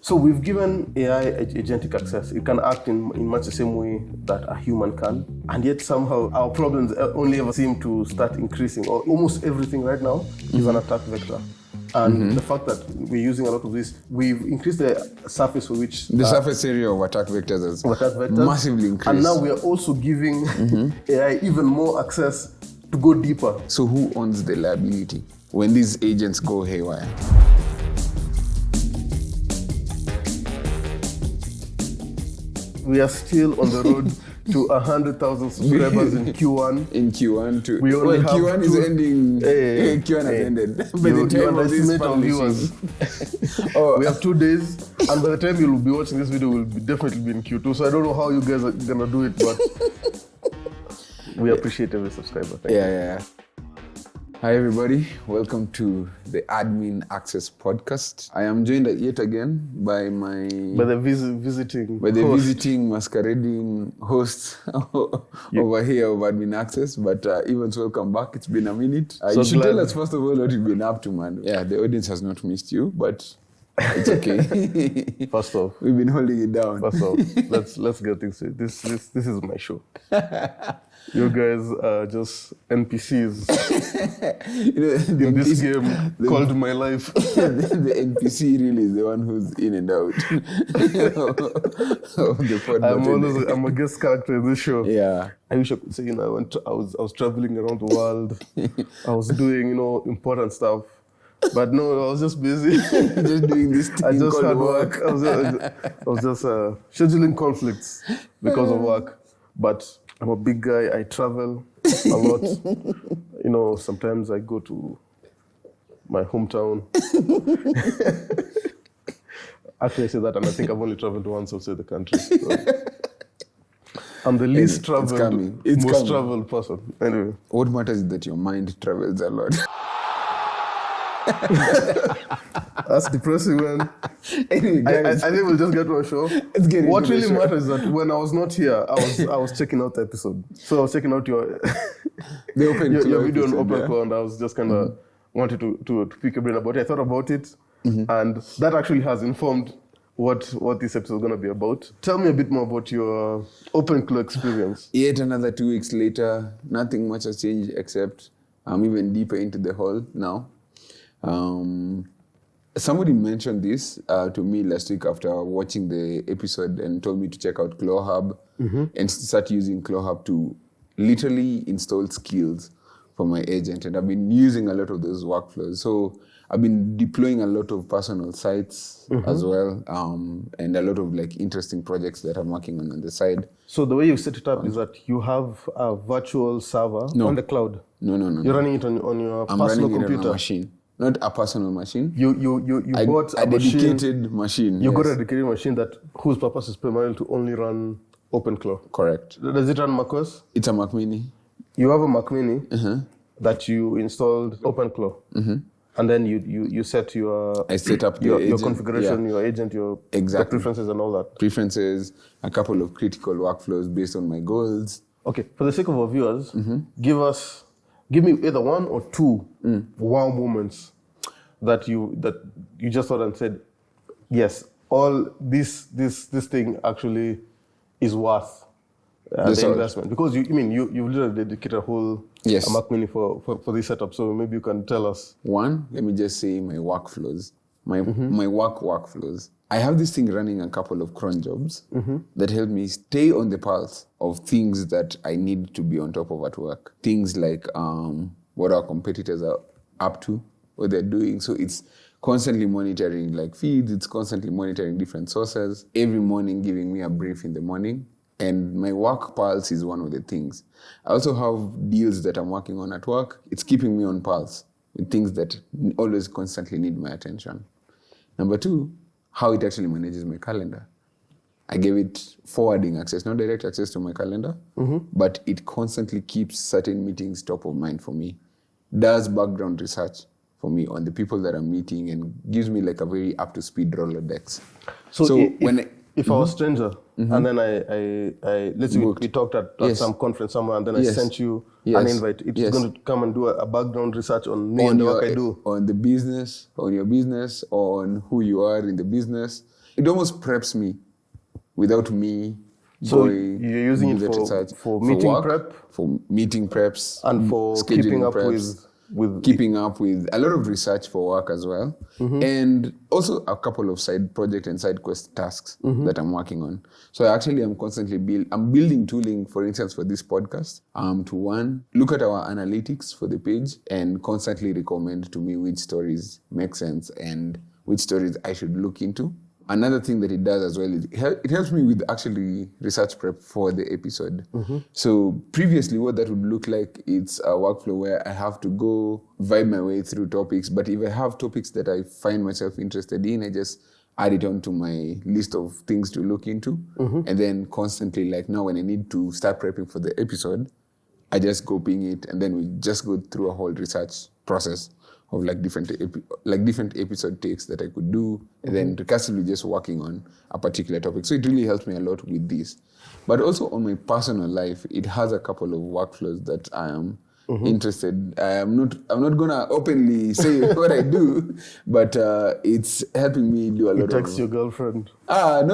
So we've given AI agentic access. It can act in much the same way that a human can. And yet somehow our problems only ever seem to start increasing. Or almost everything right now is an attack vector. And the fact that we're using a lot of this, we've increased the surface for which... The surface area of attack vectors has massively increased. And now we are also giving AI even more access to go deeper. So who owns the liability when these agents go haywire? We are still on the road to 100,000 subscribers in Q1. In Q1 too. We only have Q1 is ending. Q1 has ended. By the time of this viewers. We have 2 days, and by the time you'll be watching this video, we'll definitely be in Q2. So I don't know how you guys are gonna do it, but we appreciate every subscriber. Thank you. Yeah. Hi everybody, welcome to the Admin Access Podcast. I am joined yet again by the visiting masquerading hosts over here of Admin Access. But Evans, welcome back. It's been a minute. You should tell us first of all what you've been up to, man. Yeah, the audience has not missed you, but it's okay. First off, we've been holding it down. First off, let's get things straight. This is my show. You guys are just NPCs in this game called my life. The NPC really is the one who's in and out of the pod. I'm a guest character in this show. Yeah. I wish I could say, I was traveling around the world. I was doing, important stuff. But no, I was just busy. Just doing this thing. I just had work. I was just scheduling conflicts because of work. But I'm a big guy. I travel a lot. Sometimes I go to my hometown. Actually, I say that, and I think I've only traveled once outside the country. So. I'm the least traveled, most traveled person. Anyway. What matters is that your mind travels a lot. That's depressing, man. Anyway, I think we'll just get to our show. What really matters is that when I was not here, I was checking out the episode. So I was checking out your video on Openclaw, and I was just kind of wanted to pick a brain about it. I thought about it, and that actually has informed what this episode is going to be about. Tell me a bit more about your Openclaw experience. Yet another 2 weeks later, nothing much has changed except I'm even deeper into the hole now. Somebody mentioned this to me last week after watching the episode and told me to check out ClawHub and start using ClawHub to literally install skills for my agent. And I've been using a lot of those workflows. So I've been deploying a lot of personal sites as well, and a lot of interesting projects that I'm working on the side. So the way you set it up is that you have a virtual server on the cloud. No. You're running it on your personal computer. I'm running it on a machine. Not a personal machine. You bought a dedicated machine. You got a dedicated machine whose purpose is primarily to only run Openclaw. Correct. Does it run macOS? It's a Mac Mini. You have a Mac Mini that you installed Openclaw. And then you set I set up your configuration, your agent, your preferences and all that. Preferences, a couple of critical workflows based on my goals. Okay, for the sake of our viewers, give me either one or two wow moments that you just thought and said, yes, all this thing actually is worth the investment. Because you've literally dedicated a whole Mac Mini for this setup. So maybe you can tell us. One, let me just say my workflows, my work workflows. I have this thing running a couple of cron jobs that help me stay on the pulse of things that I need to be on top of at work. Things like what our competitors are up to, what they're doing. So it's constantly monitoring feeds, it's constantly monitoring different sources, every morning giving me a brief in the morning. And my work pulse is one of the things. I also have deals that I'm working on at work. It's keeping me on pulse with things that always constantly need my attention. Number two, how it actually manages my calendar. I gave it forwarding access, not direct access to my calendar, but it constantly keeps certain meetings top of mind for me, does background research for me on the people that I'm meeting, and gives me a very up-to-speed Rolodex. So if I was a stranger, and then I let's say we talked at some conference somewhere, and then I sent you an invite, it's going to come and do a background research on me and the work I do. On the business, on your business, on who you are in the business. it almost preps me without me. So you're using it for meeting work, prep, for meeting preps, and for keeping up preps, with keeping up with a lot of research for work as well, and also a couple of side project and side quest tasks that I'm working on. So actually, I'm constantly building tooling, for instance, for this podcast, to one, look at our analytics for the page and constantly recommend to me which stories make sense and which stories I should look into. Another thing that it does as well is it helps me with actually research prep for the episode. So previously what that would look like, it's a workflow where I have to go vibe my way through topics. But if I have topics that I find myself interested in, I just add it onto my list of things to look into. And then constantly, like now when I need to start prepping for the episode, I just go ping it and then we just go through a whole research process of like different episode takes that I could do, and then recursively just working on a particular topic. So it really helps me a lot with this. But also on my personal life, it has a couple of workflows that I am interested. I'm not gonna openly say what I do, but it's helping me do a lot of. You text your girlfriend. No.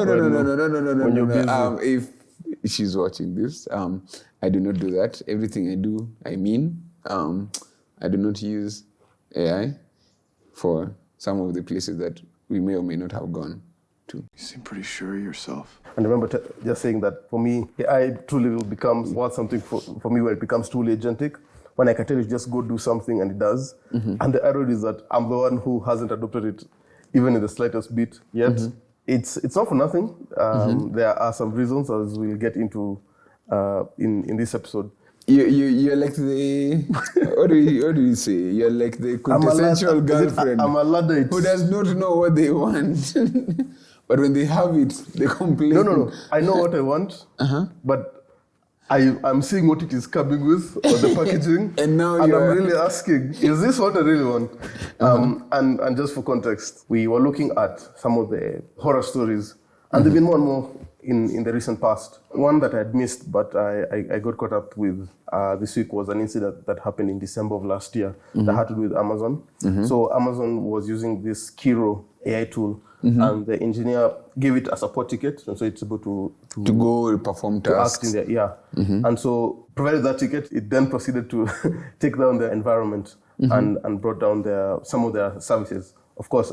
If she's watching this, I do not do that. Everything I do, I mean. I do not use AI for some of the places that we may or may not have gone to. You seem pretty sure of yourself. And I remember just saying that for me, AI truly will become something for me where it becomes truly agentic. When I can tell it just go do something and it does. And the error is that I'm the one who hasn't adopted it even in the slightest bit yet. It's not for nothing. There are some reasons as we'll get into in this episode. You're like the what do you say? You're like the quintessential girlfriend I'm a Luddite who does not know what they want, but when they have it, they complain. No. I know what I want, but I'm seeing what it is coming with or the packaging, and I'm really asking, is this what I really want? And just for context, we were looking at some of the horror stories, and there've been more and more in the recent past. One that I had missed, but I got caught up with this week was an incident that happened in December of last year that had to do with Amazon. So Amazon was using this Kiro AI tool, and the engineer gave it a support ticket, and so it's able to go perform tasks. Act in there, and so provided that ticket, it then proceeded to take down the environment and brought down some of their services. Of course,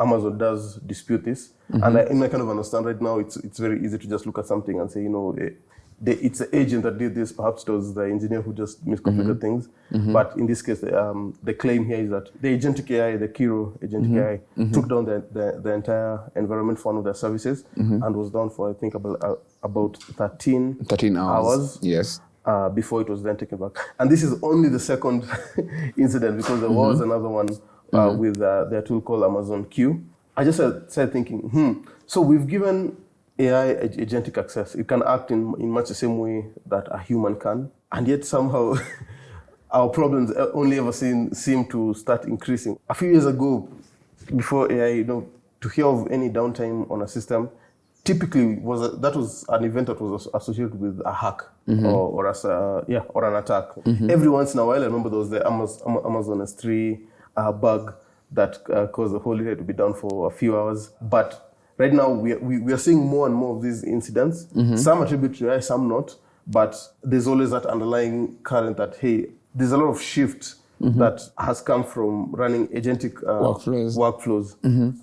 Amazon does dispute this, and I kind of understand right now. It's very easy to just look at something and say, it's the agent that did this. Perhaps it was the engineer who just misconfigured things. But in this case, the claim here is that the Agentic AI, the Kiro Agentic AI, took down the entire environment for one of their services and was down for, I think, about 13 hours. Yes. Before it was then taken back. And this is only the second incident, because there was another one with their tool called Amazon Q. I just started thinking, so we've given AI agentic access. It can act in much the same way that a human can, and yet somehow our problems only ever seem to start increasing. A few years ago, before AI, to hear of any downtime on a system, typically that was an event that was associated with a hack or an attack. Every once in a while, I remember there was the Amazon S3 bug that caused the whole internet to be down for a few hours. But right now, we are seeing more and more of these incidents. Some attributed to AI, some not. But there's always that underlying current that, hey, there's a lot of shift that has come from running agentic workflows.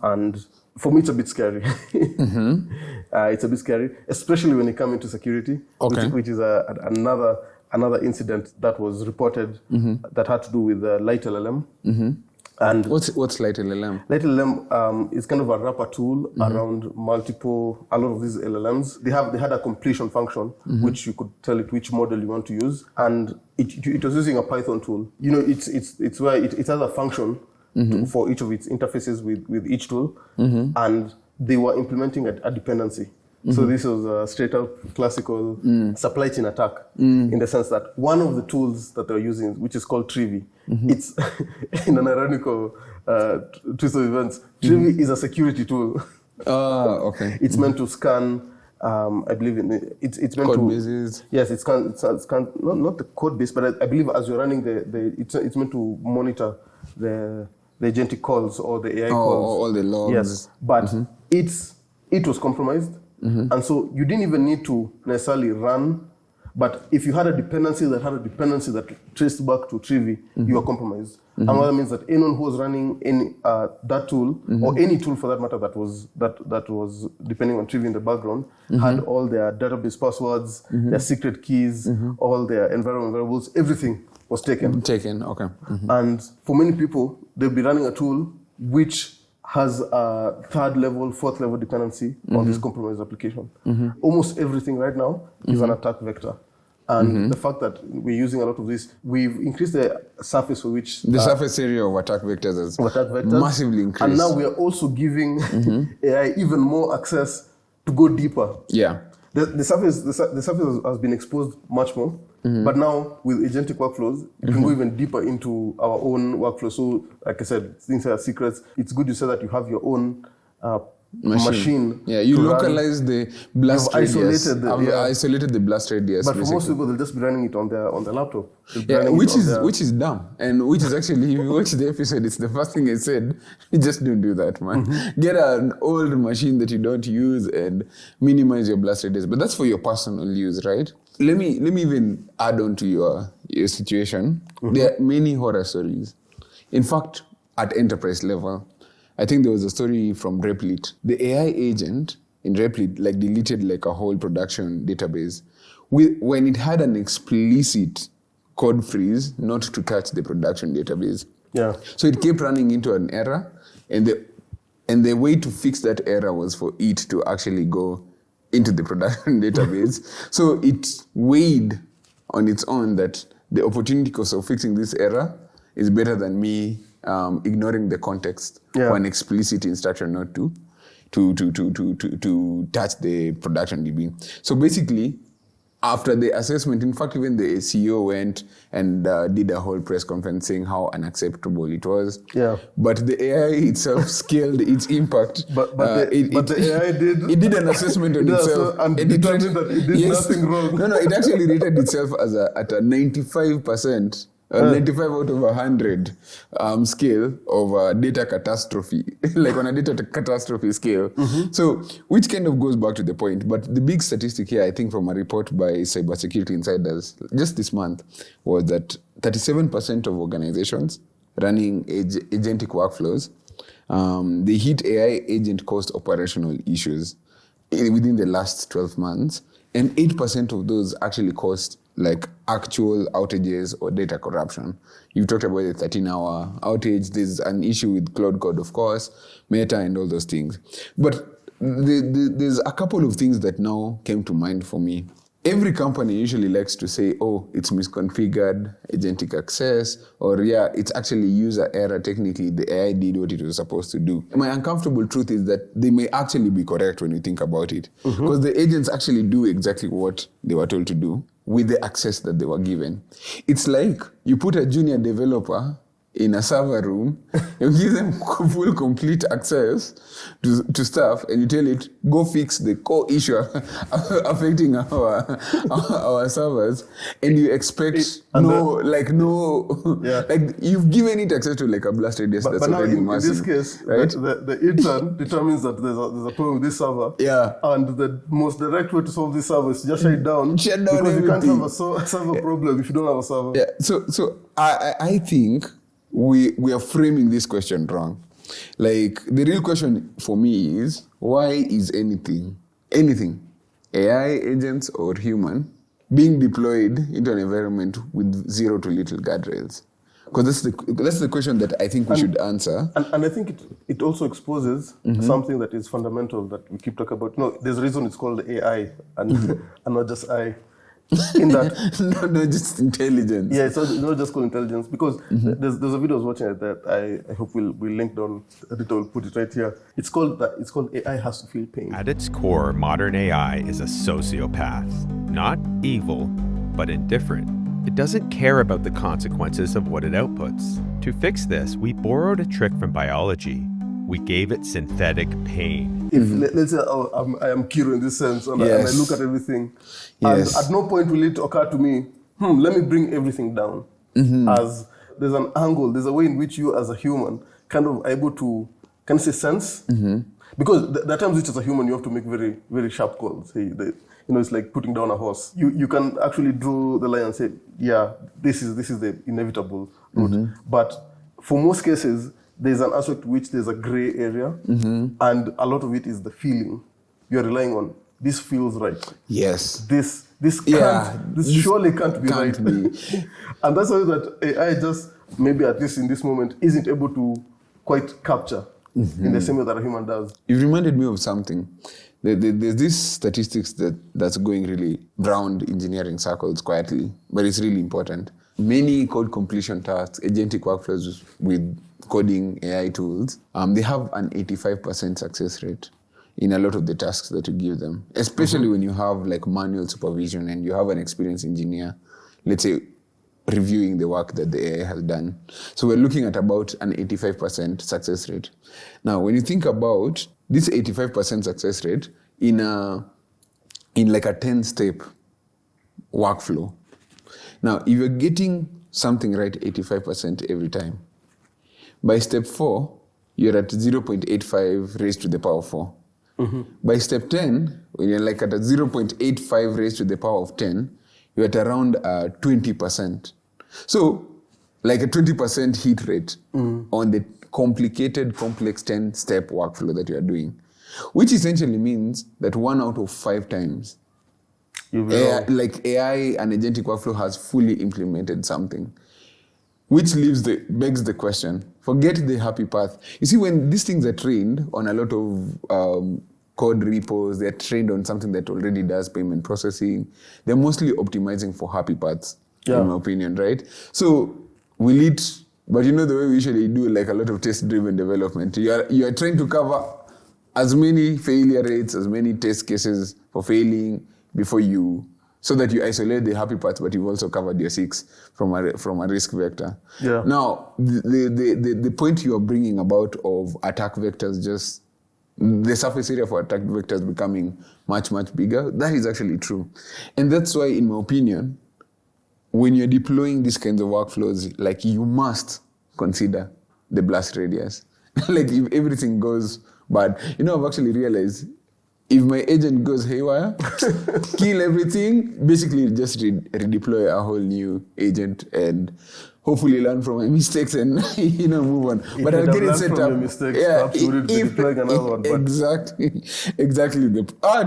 And for me, it's a bit scary. It's a bit scary, especially when it comes into security, which is another incident that was reported that had to do with LightLLM. And what's LightLLM? LightLLM is kind of a wrapper tool around a lot of these LLMs. They had a completion function, which you could tell it which model you want to use, and it was using a Python tool. It's where it has a function for each of its interfaces with each tool, and they were implementing a dependency. So this was a straight up classical supply chain attack, in the sense that one of the tools that they're using, which is called Trivi, it's in an ironical twist of events, Trivi is a security tool. It's meant to scan, I believe it's meant code bases. Yes, it's scan not the code base, but I believe as you're running it's meant to monitor the agentic calls or the AI calls. All the logs. Yes, but it's it was compromised. And so you didn't even need to necessarily run. But if you had a dependency that traced back to Trivi, you were compromised. And what that means that anyone who was running that tool, or any tool for that matter that was depending on Trivi in the background, had all their database passwords, their secret keys, all their environment variables, everything was taken. Okay. And for many people, they'll be running a tool which has a third level, fourth level dependency on this compromised application. Almost everything right now is an attack vector. And the fact that we're using a lot of this, we've increased the surface for which... The surface area of attack vectors has massively increased. And now we are also giving AI even more access to go deeper. Yeah. The surface has been exposed much more. But now with agentic workflows, you can go even deeper into our own workflow. So like I said, things are secrets. It's good you say that you have your own machine. Yeah, you localize the blast radius. Isolated the blast radius. But for most people, they'll just be running it on their laptop. Yeah, which is dumb, and which is actually, if you watch the episode, it's the first thing I said. Just don't do that, man. Get an old machine that you don't use and minimize your blast radius. But that's for your personal use, right? Let me even add on to your situation. There are many horror stories. In fact, at enterprise level, I think there was a story from Replit. The AI agent in Replit deleted a whole production database when it had an explicit code freeze not to touch the production database. Yeah. So it kept running into an error, and the way to fix that error was for it to actually go into the production database. So it weighed on its own that the opportunity cost of fixing this error is better than me ignoring the context for an explicit instruction not to touch the production DB. So basically, after the assessment, in fact, even the CEO went and did a whole press conference saying how unacceptable it was. Yeah. But the AI itself scaled its impact. But the AI did... It did an assessment on itself. And determined that it did nothing wrong. No, it actually rated itself as at a 95%. 95 out of 100 scale of data catastrophe, like on a data catastrophe scale. So, which kind of goes back to the point. But the big statistic here, I think from a report by Cybersecurity Insiders just this month, was that 37% of organizations running agentic workflows, they hit AI agent cost operational issues within the last 12 months. And 8% of those actually caused actual outages or data corruption. You talked about the 13-hour outage. There's an issue with Cloud Code, of course, Meta and all those things. But there's a couple of things that now came to mind for me. Every company usually likes to say, oh, it's misconfigured, agentic access, or it's actually user error. Technically, the AI did what it was supposed to do. My uncomfortable truth is that they may actually be correct when you think about it. Because the agents actually do exactly what they were told to do with the access that they were given. It's like you put a junior developer in a server room, you give them full, complete access to stuff, and you tell it, go fix the core issue affecting our servers, and you expect you've given it access to a blast radius that's already massive. In this case, right? the intern determines that there's a problem with this server, and the most direct way to solve this server is just shut it down. Because everything. You can't have a server problem if you don't have a server. Yeah. So I think we are framing this question wrong. The real question for me is, why is anything, AI agents or human, being deployed into an environment with zero to little guardrails? Because that's the question that I think we should answer. And I think it also exposes something that is fundamental that we keep talking about. No, there's a reason it's called AI and not just I. In that, no, just intelligence. Yeah, it's not just called intelligence, because there's a video I was watching that I hope we'll link down. Editor will put it right here. It's called AI has to feel pain. At its core, modern AI is a sociopath, not evil, but indifferent. It doesn't care about the consequences of what it outputs. To fix this, we borrowed a trick from biology. We gave it synthetic pain. If let's say I am Kiro in this sense, and I look at everything, and at no point will it occur to me, let me bring everything down. As there's an angle, there's a way in which you as a human kind of able to sense Because there are times which as a human you have to make very, very sharp calls. It's like putting down a horse. You can actually draw the line and say, yeah, this is the inevitable route. But for most cases, there's an aspect which there's a gray area, and a lot of it is the feeling you're relying on. This feels right. Yes. This surely can't be right. And that's why that AI just maybe at least in this moment isn't able to quite capture in the same way that a human does. It reminded me of something. There's this statistics that's going really round engineering circles quietly, but it's really important. Many code completion tasks, agentic workflows with coding AI tools, they have an 85% success rate in a lot of the tasks that you give them, especially when you have like manual supervision and you have an experienced engineer, let's say, reviewing the work that the AI has done. So we're looking at about an 85% success rate. Now, when you think about this 85% success rate in like a 10-step workflow, now if you're getting something right 85% every time, by step 4, you're at 0.85 raised to the power of 4. By step 10, when you're like at a 0.85 raised to the power of 10, you're at around 20%. So, like a 20% hit rate on the complicated, complex 10-step workflow that you are doing, which essentially means that 1 out of 5 times, AI and agentic workflow has fully implemented something, which begs the question, forget the happy path. You see, when these things are trained on a lot of code repos, they're trained on something that already does payment processing, they're mostly optimizing for happy paths, in my opinion, right? So will it, but you know the way we usually do like a lot of test-driven development, you are trying to cover as many failure rates, as many test cases for failing before you, so that you isolate the happy parts, but you've also covered your 6 from a risk vector. Yeah. Now, the point you are bringing about of attack vectors, just the surface area for attack vectors becoming much, much bigger, that is actually true. And that's why, in my opinion, when you're deploying these kinds of workflows, like you must consider the blast radius. Like if everything goes bad, I've actually realized if my agent goes haywire, kill everything, basically just redeploy a whole new agent and hopefully learn from my mistakes and move on. If but I'll get it set up. Your mistakes, perhaps you would be deploying another one. But exactly. No. I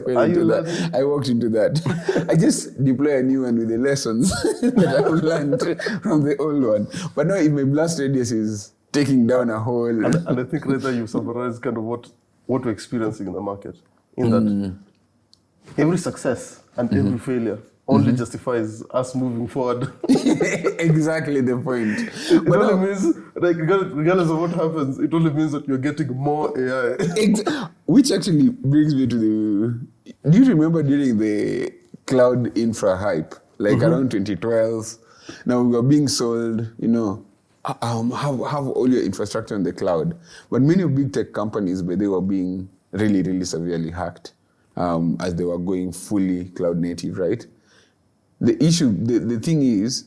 fell into that. I walked into that. I just deploy a new one with the lessons that I've learned from the old one. But now if my blast radius is taking down a whole... And I think later you summarize kind of what we're experiencing in the market. In that every success and every failure only justifies us moving forward. Exactly the point. It only means, like, regardless of what happens, it only means that you're getting more AI. Which actually brings me to the... Do you remember during the cloud infra hype, like around 2012? Now we were being sold, have all your infrastructure on the cloud. But many big tech companies, they were being really, really severely hacked as they were going fully cloud native, right? The issue, the thing is,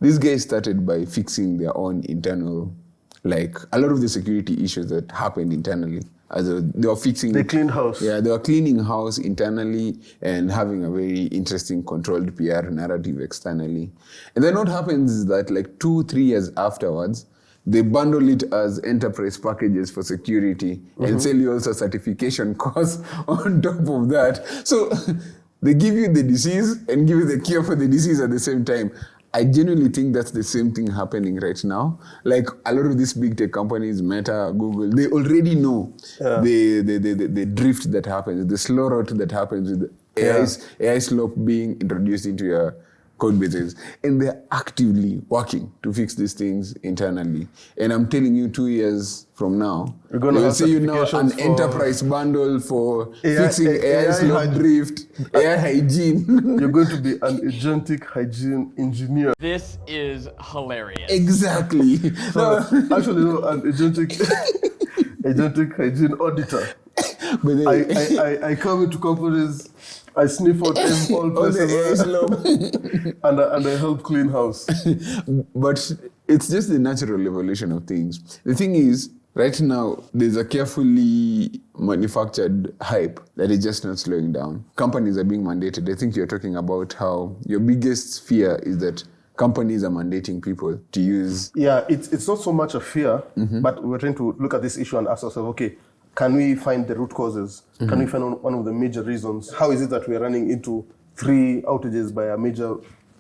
these guys started by fixing their own internal, like a lot of the security issues that happened internally. They were fixing... They cleaned house. Yeah, they were cleaning house internally and having a very interesting controlled PR narrative externally. And then what happens is that like 2-3 years afterwards, they bundle it as enterprise packages for security and sell you also certification costs on top of that. So they give you the disease and give you the cure for the disease at the same time. I genuinely think that's the same thing happening right now. Like a lot of these big tech companies, Meta, Google, they already know the drift that happens, the slow rot that happens with the AI slope being introduced into your code bases. And they're actively working to fix these things internally. And I'm telling you, 2 years from now, we'll see an enterprise bundle for fixing AI slope drift, AI hygiene. You're going to be an agentic hygiene engineer. This is hilarious. Exactly. Actually, no, an agentic hygiene auditor. But I come into companies, I sniff out all places and I help clean house. But it's just the natural evolution of things. The thing is, right now, there's a carefully manufactured hype that is just not slowing down. Companies are being mandated. I think you're talking about how your biggest fear is that companies are mandating people to use. Yeah, it's not so much a fear, but we're trying to look at this issue and ask ourselves, okay, can we find the root causes? Can we find one of the major reasons? How is it that we're running into 3 outages by a major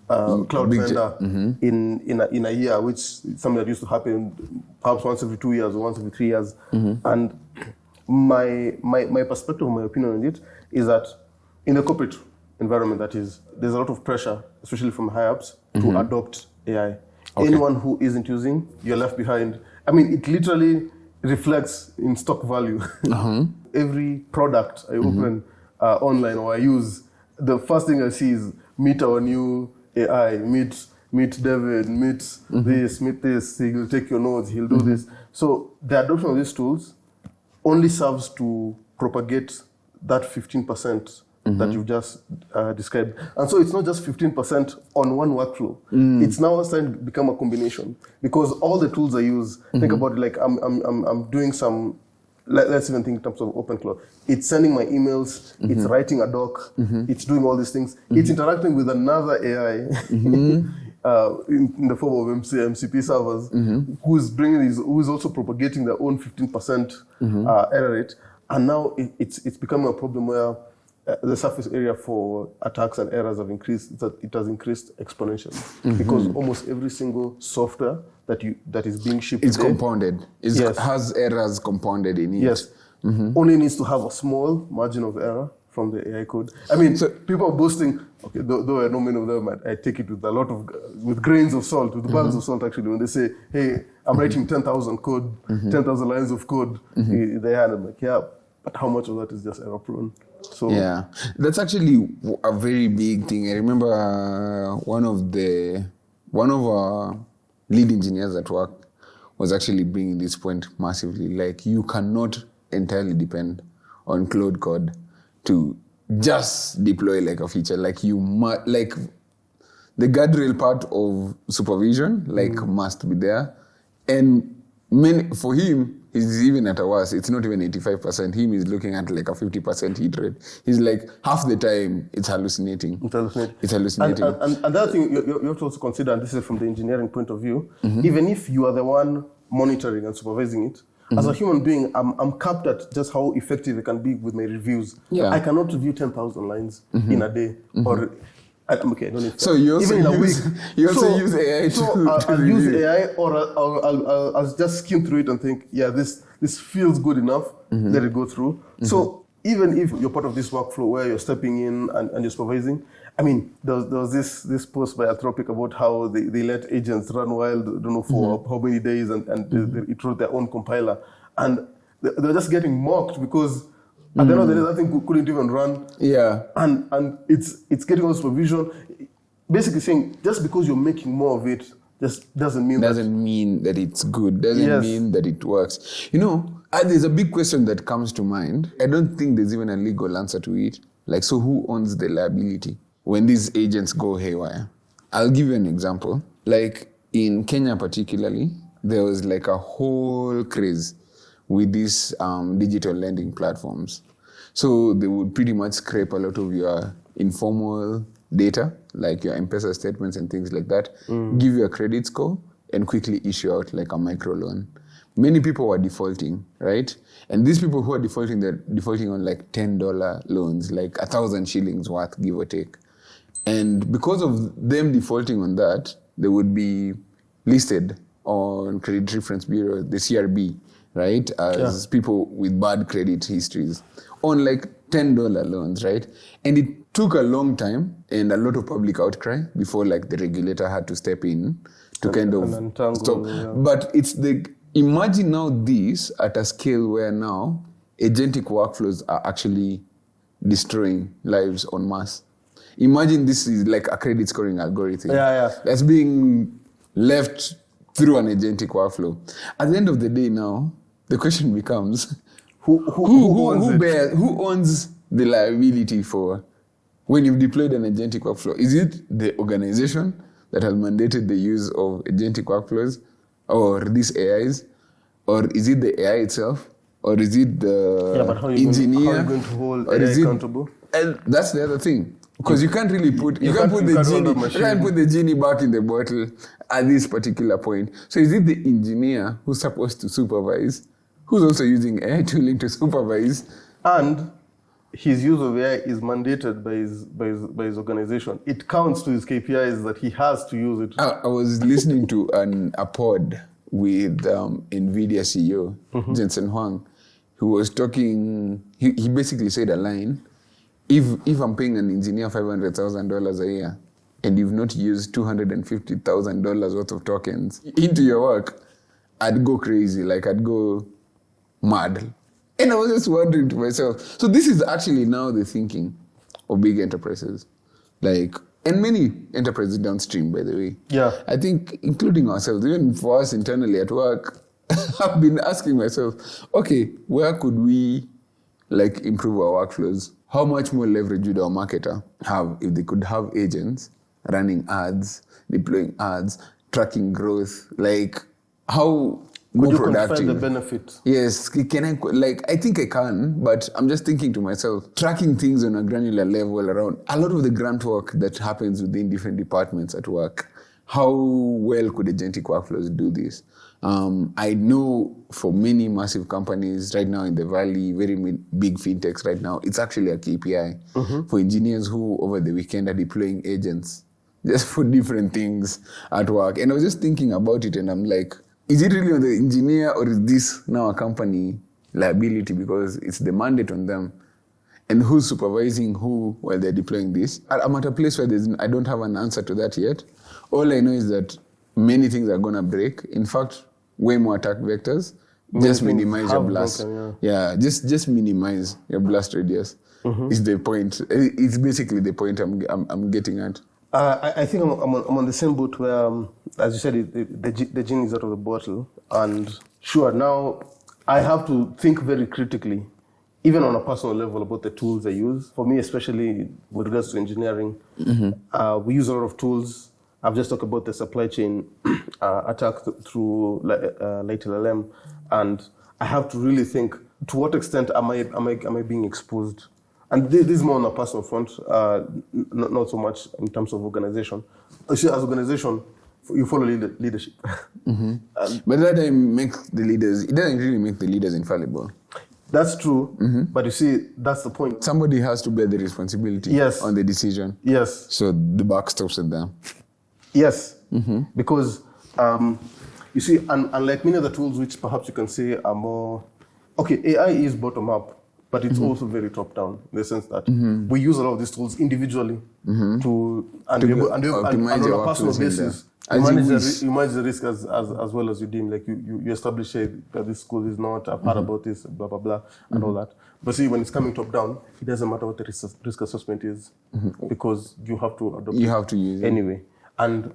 cloud vendor in a year, which is something that used to happen perhaps once every 2 years or once every 3 years? And my perspective, my opinion on it is that in the corporate environment, that is, there's a lot of pressure, especially from high-ups, to adopt AI. Okay. Anyone who isn't using, you're left behind. I mean, it literally reflects in stock value. Every product I open online or I use, the first thing I see is meet our new AI, meet David, meet this, he'll take your notes, he'll do this. So the adoption of these tools only serves to propagate that 15% that you've just described. And so it's not just 15% on one workflow. It's now starting to become a combination because all the tools I use, think about it like I'm doing some, let's even think in terms of Openclaw. It's sending my emails, it's writing a doc, it's doing all these things. It's interacting with another AI in the form of MCP servers, who's also propagating their own 15% error rate. And now it's becoming a problem where the surface area for attacks and errors have increased. It has increased exponentially because almost every single software that is being shipped it's today, compounded. Has errors compounded in it. Yes. Only needs to have a small margin of error from the AI code. I mean, people are boasting. Okay, though I know many of them, I take it with a lot of with grains of salt, with bags of salt. Actually, when they say, "Hey, I'm writing 10,000 code, 10,000 lines of code," they had I'm like, "Yeah, but how much of that is just error prone?" So yeah, that's actually a very big thing. I remember one of our lead engineers at work was actually bringing this point massively. Like, you cannot entirely depend on Claude Code to just deploy like a feature. Like, you must, like, the guardrail part of supervision must be there. And for him, he's even at a worse. It's not even 85%. Him is looking at like a 50% hit rate. He's like, half the time it's hallucinating. It's hallucinating. And the other thing you have to also consider, and this is from the engineering point of view, even if you are the one monitoring and supervising it, as a human being, I'm capped at just how effective I can be with my reviews. Yeah. I cannot review 10,000 lines in a day or. Okay, I don't need so you also even in a week. You also use AI I'll use AI, or I'll just skim through it and think, yeah, this feels good enough. Let it go through. So even if you're part of this workflow where you're stepping in and you're supervising, I mean, there was this post by Anthropic about how they let agents run wild, I don't know for how many days, and it wrote their own compiler, and they're just getting mocked because. At the end of the day, that thing couldn't even run. Yeah. And it's getting all supervision. Basically saying, just because you're making more of it, just doesn't mean that it's good. Doesn't mean that it works. You know, there's a big question that comes to mind. I don't think there's even a legal answer to it. Like, so who owns the liability when these agents go haywire? I'll give you an example. Like, in Kenya particularly, there was like a whole craze with these digital lending platforms. So they would pretty much scrape a lot of your informal data, like your M-Pesa statements and things like that, give you a credit score, and quickly issue out like a micro loan. Many people were defaulting, right? And these people who are defaulting, they're defaulting on like $10 loans, like 1,000 shillings worth, give or take. And because of them defaulting on that, they would be listed on Credit Reference Bureau, the CRB, right? As people with bad credit histories on like $10 loans, right? And it took a long time and a lot of public outcry before like the regulator had to step in to kind of stop. Yeah. But imagine now this at a scale where now agentic workflows are actually destroying lives en masse. Imagine this is like a credit scoring algorithm that's being left through an agentic workflow. At the end of the day now, the question becomes, who owns the liability for when you've deployed an agentic workflow? Is it the organization that has mandated the use of agentic workflows or these AIs? Or is it the AI itself? Or is it the but how engineer? How are you going to hold or AI is it, accountable? And that's the other thing. Because you can't really put you can't put the genie back in the bottle at this particular point. So is it the engineer who's supposed to supervise, who's also using AI tooling to supervise? And his use of AI is mandated by his organization. It counts to his KPIs that he has to use it. I was listening to a pod with NVIDIA CEO, Jensen Huang, who was talking, he basically said a line, if I'm paying an engineer $500,000 a year and you've not used $250,000 worth of tokens into your work, I'd go crazy, like I'd go mad. And I was just wondering to myself, so this is actually now the thinking of big enterprises, like, and many enterprises downstream, by the way. Yeah. I think, including ourselves, even for us internally at work, I've been asking myself, okay, where could we like improve our workflows? How much more leverage would our marketer have if they could have agents running ads, deploying ads, tracking growth? Like, how more productive? Could you quantify the benefit? Yes, can I, like, I think I can, but I'm just thinking to myself, tracking things on a granular level around a lot of the grunt work that happens within different departments at work. How well could agentic workflows do this? I know for many massive companies right now in the Valley, very big fintechs right now, it's actually a KPI for engineers who over the weekend are deploying agents just for different things at work. And I was just thinking about it and I'm like, is it really on the engineer or is this now a company liability because it's the mandate on them? And who's supervising who while they're deploying this? I'm at a place where I don't have an answer to that yet. All I know is that many things are going to break. In fact, way more attack vectors. Just minimize your blast. Broken, just minimize your blast radius is the point. It's basically the point I'm getting at. I think I'm on the same boat where, as you said, the genie is out of the bottle. And sure, now I have to think very critically, even on a personal level, about the tools I use. For me, especially with regards to engineering, we use a lot of tools. I've just talked about the supply chain attack through LightLLM, and I have to really think, to what extent am I being exposed? And this is more on a personal front, not so much in terms of organization. Actually, as organization, you follow leadership. But that doesn't make the leaders. It doesn't really make the leaders infallible. That's true, but you see, that's the point. Somebody has to bear the responsibility on the decision. Yes. So the buck stops at them. Yes, because you see, unlike many other tools which perhaps you can say are more, okay, AI is bottom up, but it's also very top down in the sense that we use a lot of these tools individually to on a personal basis. You manage the risk as well as you deem. Like you establish that this school is not a part about this, blah blah blah, and all that. But see, when it's coming top down, it doesn't matter what the risk assessment is, because you have to adopt. You have to use it anyway. And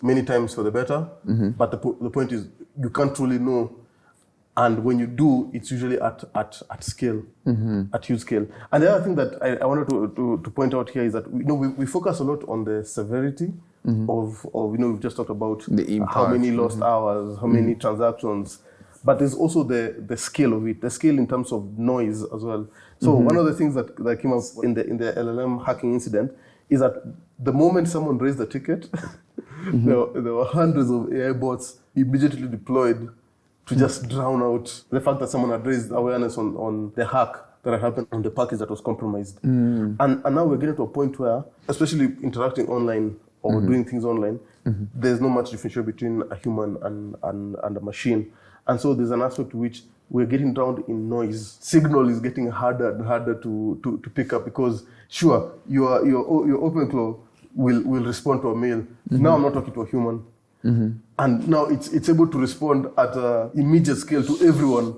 many times for the better, but the point is you can't truly know, and when you do, it's usually at scale, at huge scale. And the other thing that I wanted to point out here is that we focus a lot on the severity of we've just talked about the impact, how many lost hours, how many transactions, but there's also the scale of it, the scale in terms of noise as well. So one of the things that came up in the LLM hacking incident is that the moment someone raised the ticket, there were hundreds of AI bots immediately deployed to just drown out the fact that someone had raised awareness on the hack that had happened on the package that was compromised. And now we're getting to a point where, especially interacting online or doing things online, there's not much differentiation between a human and a machine. And so there's an aspect to which we're getting drowned in noise. Signal is getting harder and harder to pick up, because sure, your Openclaw will respond to a mail. Now I'm not talking to a human. And now it's able to respond at an immediate scale to everyone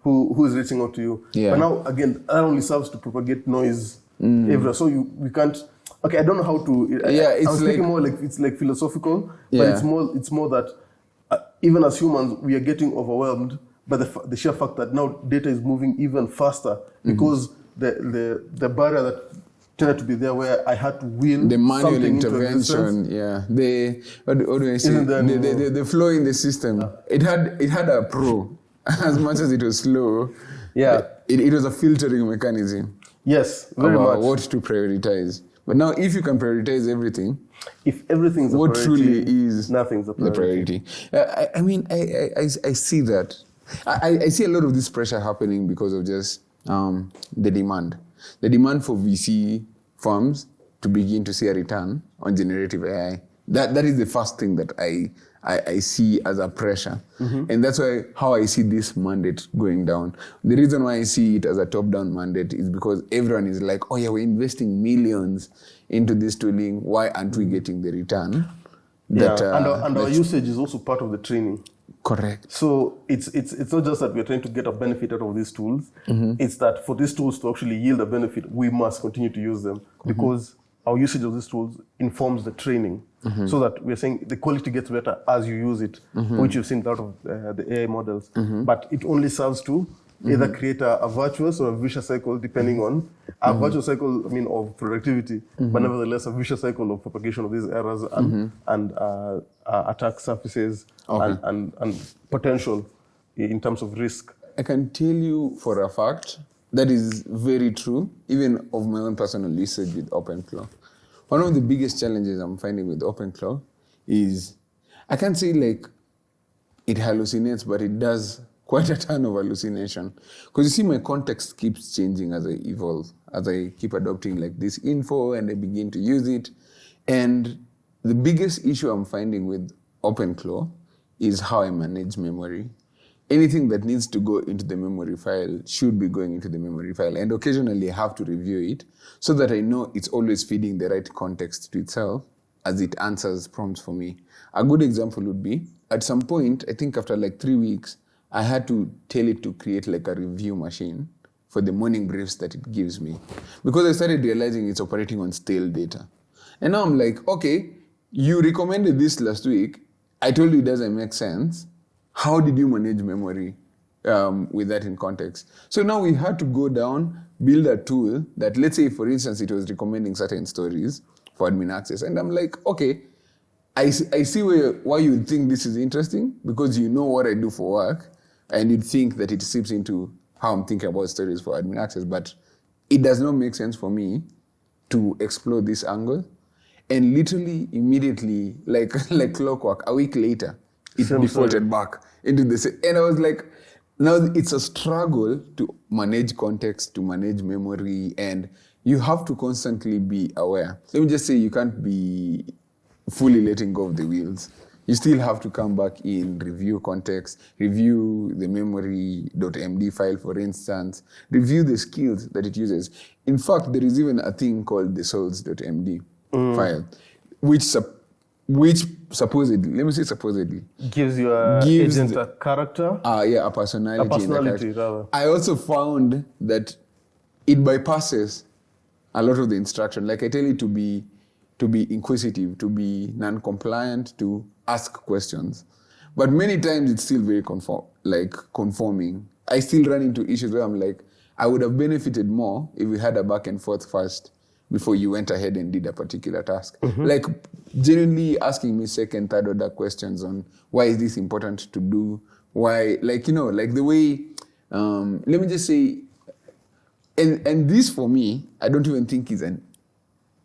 who is reaching out to you. But now, again, that only serves to propagate noise everywhere. So we can't... Okay, I don't know how to... I was thinking more like it's like philosophical, but it's more that even as humans, we are getting overwhelmed by the sheer fact that now data is moving even faster, because the barrier that tended to be there where I had to will the manual something intervention, what do I say? The flow in the system. It had a pro, as much as it was slow. Yeah, it was a filtering mechanism. Yes, very about much. What to prioritize. But now, if you can prioritize everything, if everything's a what priority, truly is nothing's a priority. I mean, I see that. I see a lot of this pressure happening because of just the demand. The demand for VC firms to begin to see a return on generative AI. That is the first thing that I see as a pressure. And that's how I see this mandate going down. The reason why I see it as a top-down mandate is because everyone is like, oh yeah, we're investing millions into this tooling. Why aren't we getting the return? Our usage is also part of the training. Correct. So it's not just that we're trying to get a benefit out of these tools. It's that for these tools to actually yield a benefit, we must continue to use them because our usage of these tools informs the training. So that we're saying the quality gets better as you use it, which you've seen out of the AI models. But it only serves to either create a virtuous or a vicious cycle, depending on a virtuous cycle, of productivity, but nevertheless a vicious cycle of propagation of these errors and attack surfaces and potential in terms of risk. I can tell you for a fact that is very true, even of my own personal research with Openclaw. One of the biggest challenges I'm finding with Openclaw is, I can't say like it hallucinates, but it does quite a ton of hallucination. Because you see, my context keeps changing as I evolve, as I keep adopting like this info and I begin to use it. And the biggest issue I'm finding with Openclaw is how I manage memory. Anything that needs to go into the memory file should be going into the memory file. And occasionally I have to review it so that I know it's always feeding the right context to itself as it answers prompts for me. A good example would be, at some point, I think after like 3 weeks, I had to tell it to create like a review machine for the morning briefs that it gives me. Because I started realizing it's operating on stale data. And now I'm like, okay, you recommended this last week. I told you it doesn't make sense. How did you manage memory with that in context? So now we had to go down, build a tool that, let's say, for instance, it was recommending certain stories for admin access. And I'm like, okay, I see why you think this is interesting, because you know what I do for work, and you'd think that it seeps into how I'm thinking about stories for admin access. But it does not make sense for me to explore this angle. And literally, immediately, like clockwork, a week later, it defaulted back into the same. And I was like, now it's a struggle to manage context, to manage memory, and you have to constantly be aware. Let me just say, you can't be fully letting go of the wheels. You still have to come back in, review context, review the memory.md file, for instance, review the skills that it uses. In fact, there is even a thing called the souls.md file, which supposedly, let me say supposedly, gives your agent a character. A personality. A personality, rather. I also found that it bypasses a lot of the instruction. Like I tell it to be inquisitive, to be non-compliant, to ask questions. But many times it's still very conforming. I still run into issues where I'm like, I would have benefited more if we had a back and forth first before you went ahead and did a particular task. Like genuinely asking me second, third order questions on why is this important to do? Why, like the way, let me just say, and this for me, I don't even think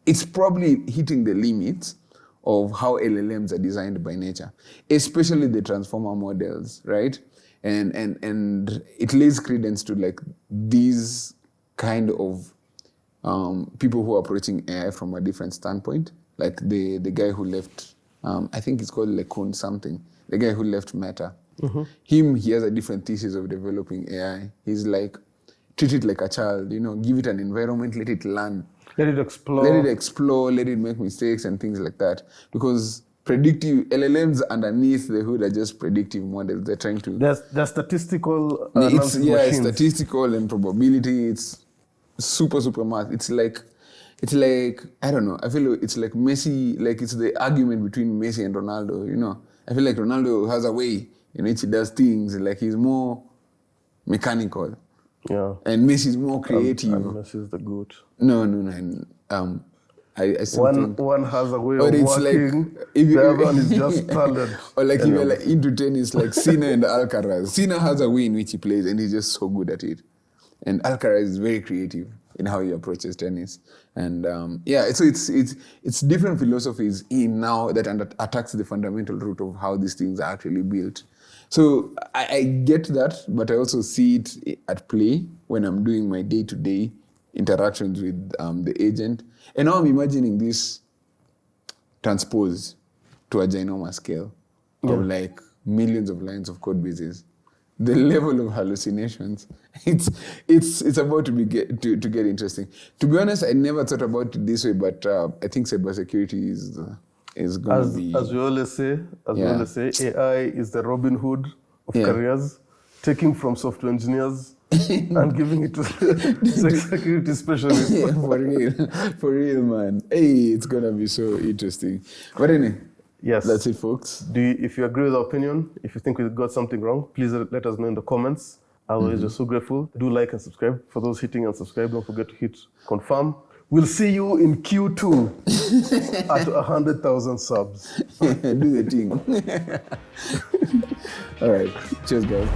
it's probably hitting the limits of how LLMs are designed by nature, especially the transformer models, right? And it lays credence to like these kind of people who are approaching AI from a different standpoint. Like the guy who left, I think it's called LeCun something, the guy who left Meta. He has a different thesis of developing AI. He's like, treat it like a child, give it an environment, let it learn. Let it explore. Let it make mistakes and things like that. Because predictive LLMs underneath the hood are just predictive models. They're trying to... They're statistical it's machines. Statistical and probability. It's super math. It's like, I don't know. I feel it's like Messi, like it's the argument between Messi and Ronaldo, I feel like Ronaldo has a way in which he does things, like he's more mechanical. Yeah. And Messi is more creative. And Messi is the goat. No. I still think one has a way or of it's working. like if The other one is just talent. Or like if you're like into tennis, like Sina and Alcaraz. Sina has a way in which he plays, and he's just so good at it. And Alcaraz is very creative in how he approaches tennis. And so it's different philosophies in now that attacks the fundamental root of how these things are actually built. So I get that, but I also see it at play when I'm doing my day-to-day interactions with the agent. And now I'm imagining this transposed to a ginormous scale of like millions of lines of code bases. The level of hallucinations, it's about to get interesting. To be honest, I never thought about it this way, but I think cybersecurity is going to be. As we always say, AI is the Robin Hood of careers, taking from software engineers and giving it to security specialists. For real, man. Hey, it's gonna be so interesting. But anyway. Yes. That's it, folks. If you agree with our opinion, if you think we got something wrong, please let us know in the comments. Always just so grateful. Do like and subscribe. For those hitting and subscribe, don't forget to hit confirm. We'll see you in Q2 at 100,000 subs. Do the thing. All right. Cheers, guys.